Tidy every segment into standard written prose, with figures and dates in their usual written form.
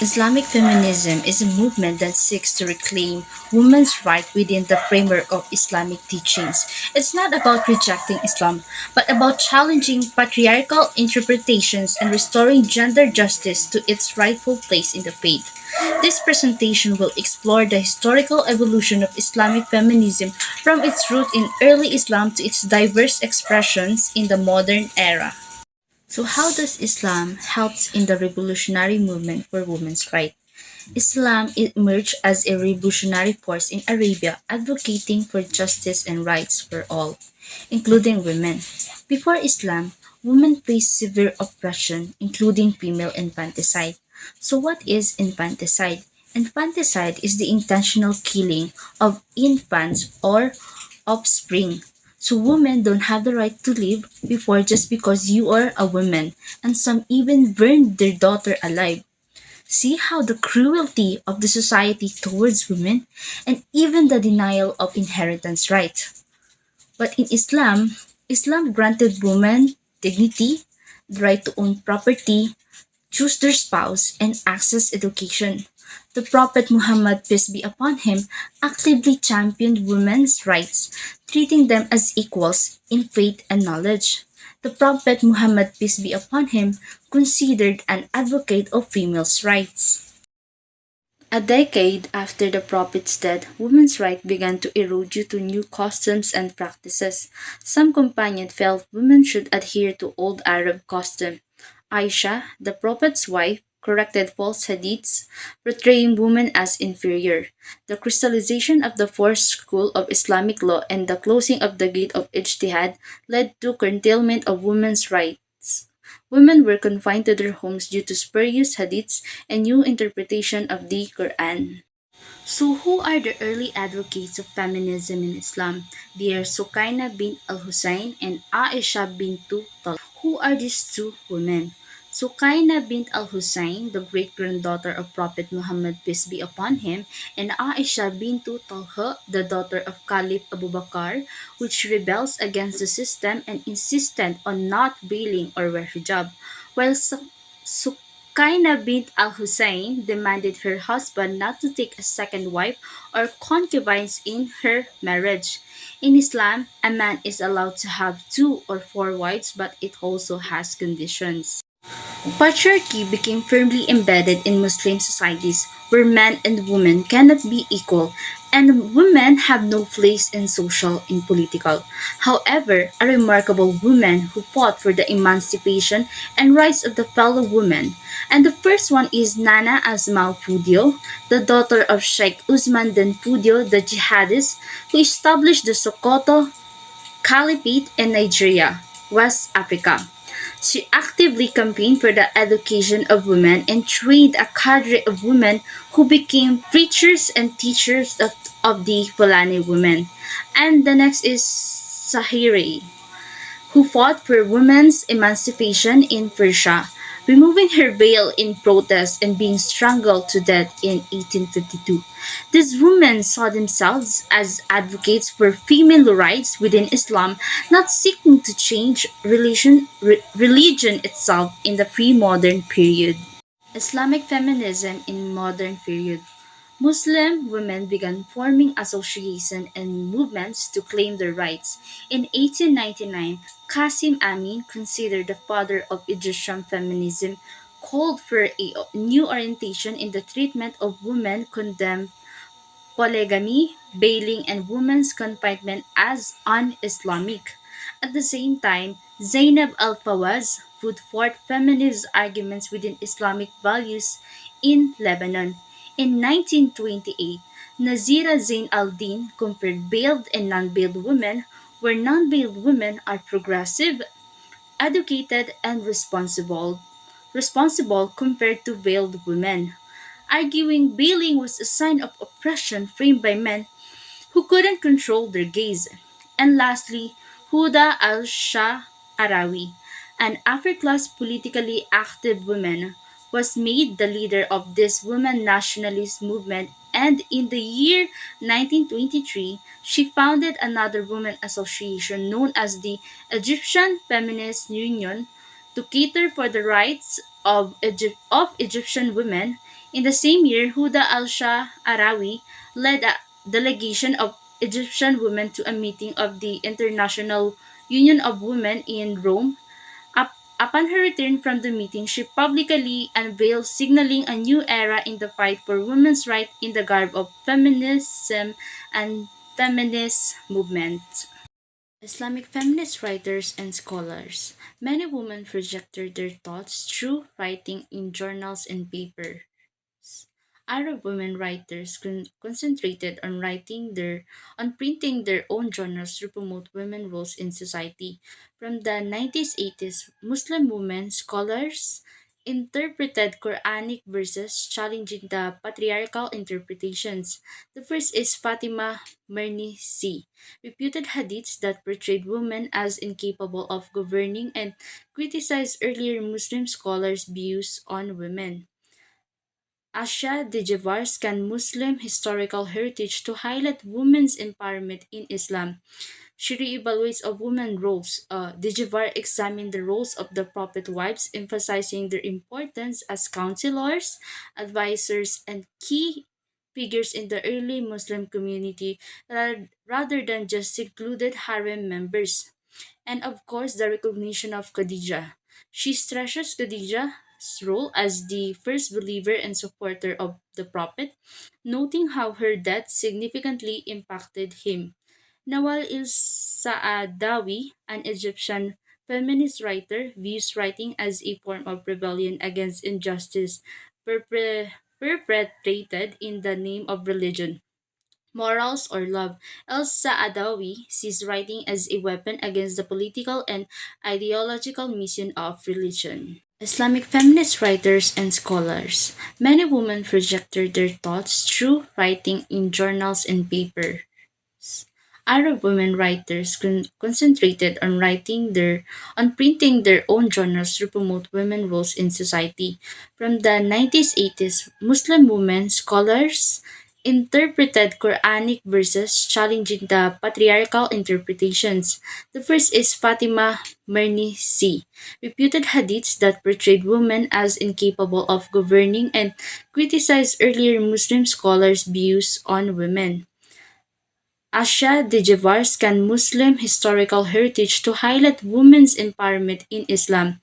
Islamic feminism is a movement that seeks to reclaim women's rights within the framework of Islamic teachings. It's not about rejecting Islam, but about challenging patriarchal interpretations and restoring gender justice to its rightful place in the faith. This presentation will explore the historical evolution of Islamic feminism from its root in early Islam to its diverse expressions in the modern era. So, how does Islam helps in the revolutionary movement for women's rights? Islam emerged as a revolutionary force in Arabia, advocating for justice and rights for all, including women. Before Islam, women faced severe oppression, including female infanticide. So, what is infanticide? Infanticide is the intentional killing of infants or offspring. So women don't have the right to live before just because you are a woman, and some even burned their daughter alive. See how the cruelty of the society towards women and even the denial of inheritance rights. But in Islam, Islam granted women dignity, the right to own property, choose their spouse, and access education. The Prophet Muhammad, peace be upon him, actively championed women's rights, treating them as equals in faith and knowledge. The Prophet Muhammad, peace be upon him, considered an advocate of females' rights. A decade after the Prophet's death, women's rights began to erode due to new customs and practices. Some companions felt women should adhere to old Arab custom. Aisha, the Prophet's wife, corrected false hadiths, portraying women as inferior. The crystallization of the fourth school of Islamic law and the closing of the gate of ijtihad led to curtailment of women's rights. Women were confined to their homes due to spurious hadiths and new interpretation of the Quran. So, who are the early advocates of feminism in Islam? They are Sukaina bint al Hussein and Aisha bint Talha. Who are these two women? Sukaina bint al Hussein, the great granddaughter of Prophet Muhammad, peace be upon him, and Aisha bint Talha, the daughter of Caliph Abu Bakr, which rebels against the system and insisted on not veiling or wear hijab, while Sukaina bint al-Hussein demanded her husband not to take a second wife or concubines in her marriage. In Islam, a man is allowed to have two or four wives, but it also has conditions. Patriarchy became firmly embedded in Muslim societies where men and women cannot be equal and women have no place in social and political. However, a remarkable woman who fought for the emancipation and rights of the fellow women. And the first one is Nana Asmau Fudio, the daughter of Sheikh Usman bin Fudio, the jihadist, who established the Sokoto Caliphate in Nigeria, West Africa. She actively campaigned for the education of women and trained a cadre of women who became preachers and teachers of the Fulani women. And the next is Sahiri, who fought for women's emancipation in Persia, removing her veil in protest and being strangled to death in 1852. These women saw themselves as advocates for female rights within Islam, not seeking to change religion itself in the pre-modern period. Islamic feminism in modern period. Muslim women began forming associations and movements to claim their rights. In 1899, Qasim Amin, considered the father of Egyptian feminism, called for a new orientation in the treatment of women, condemned polygamy, veiling, and women's confinement as un-Islamic. At the same time, Zainab al-Fawaz put forth feminist arguments within Islamic values in Lebanon. In 1928, Nazira Zain al-Din compared veiled and non-veiled women, where non-veiled women are progressive, educated, and responsible compared to veiled women, arguing veiling was a sign of oppression framed by men who couldn't control their gaze. And lastly, Huda al-Sha'arawi, an upper-class politically active woman, was made the leader of this women nationalist movement, and in the year 1923, she founded another women association known as the Egyptian Feminist Union to cater for the rights of Egyptian women. In the same year, Huda al-Shah Arawi led a delegation of Egyptian women to a meeting of the International Union of Women in Rome. Upon her return from the meeting, she publicly unveiled, signaling a new era in the fight for women's rights in the garb of feminism and feminist movement. Islamic feminist writers and scholars. Many women projected their thoughts through writing in journals and papers. Arab women writers concentrated on printing their own journals to promote women's roles in society. From the 1980s, Muslim women scholars interpreted Quranic verses challenging the patriarchal interpretations. The first is Fatima Mernisi, reputed hadiths that portrayed women as incapable of governing and criticized earlier Muslim scholars' views on women. Asha Dijavar scanned Muslim historical heritage to highlight women's empowerment in Islam. She reevaluates of women roles. Dijavar examined the roles of the Prophet wives, emphasizing their importance as counselors, advisors, and key figures in the early Muslim community rather than just secluded harem members. And of course, the recognition of Khadija. She stresses Khadija's role as the first believer and supporter of the Prophet, noting how her death significantly impacted him. Nawal il Saadawi, an Egyptian feminist writer, views writing as a form of rebellion against injustice perpetrated in the name of religion, morals, or love. El Saadawi sees writing as a weapon against the political and ideological mission of religion. Islamic feminist writers and scholars. Many women projected their thoughts through writing in journals and papers. Arab women writers concentrated on printing their own journals to promote women's roles in society. From the 1980s, Muslim women scholars interpreted Quranic verses challenging the patriarchal interpretations. The first is Fatima Mernisi, reputed hadiths that portrayed women as incapable of governing and criticized earlier Muslim scholars' views on women. Asha Dijavar scanned Muslim historical heritage to highlight women's empowerment in Islam.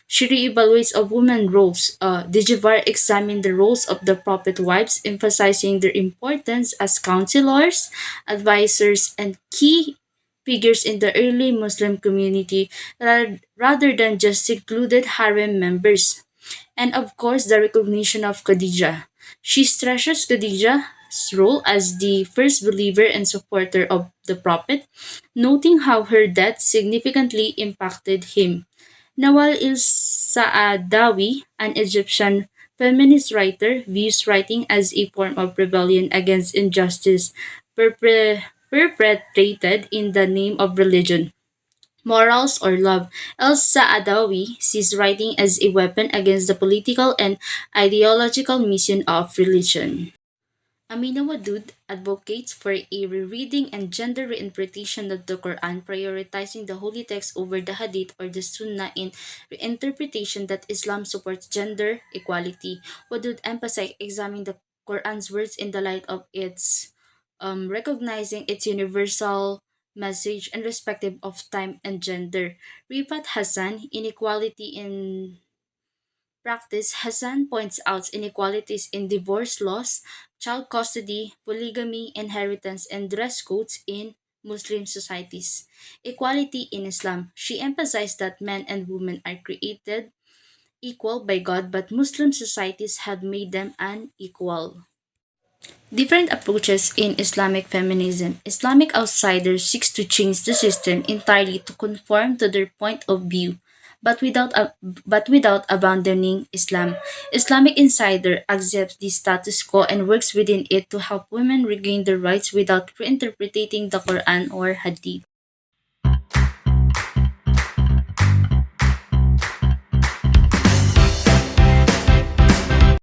She reevaluates of women's roles. Dijavar examined the roles of the Prophet wives, emphasizing their importance as counselors, advisors, and key figures in the early Muslim community rather than just secluded harem members. And of course, the recognition of Khadija. She stresses Khadija's role as the first believer and supporter of the Prophet, noting how her death significantly impacted him. Nawal il Saadawi, an Egyptian feminist writer, views writing as a form of rebellion against injustice perpetrated in the name of religion, morals, or love. El Saadawi sees writing as a weapon against the political and ideological mission of religion. Amina Wadud advocates for a rereading and gender reinterpretation of the Quran, prioritizing the holy text over the Hadith or the Sunnah in reinterpretation that Islam supports gender equality. Wadud emphasized examining the Quran's words in the light of its recognizing its universal message and respective of time and gender. Rifat Hassan, inequality in practice, Hassan points out inequalities in divorce laws, child custody, polygamy, inheritance, and dress codes in Muslim societies. Equality in Islam. She emphasized that men and women are created equal by God, but Muslim societies have made them unequal. Different approaches in Islamic feminism. Islamic outsiders seek to change the system entirely to conform to their point of view, but without abandoning Islam. Islamic insider accepts the status quo and works within it to help women regain their rights without reinterpreting the Quran or Hadith.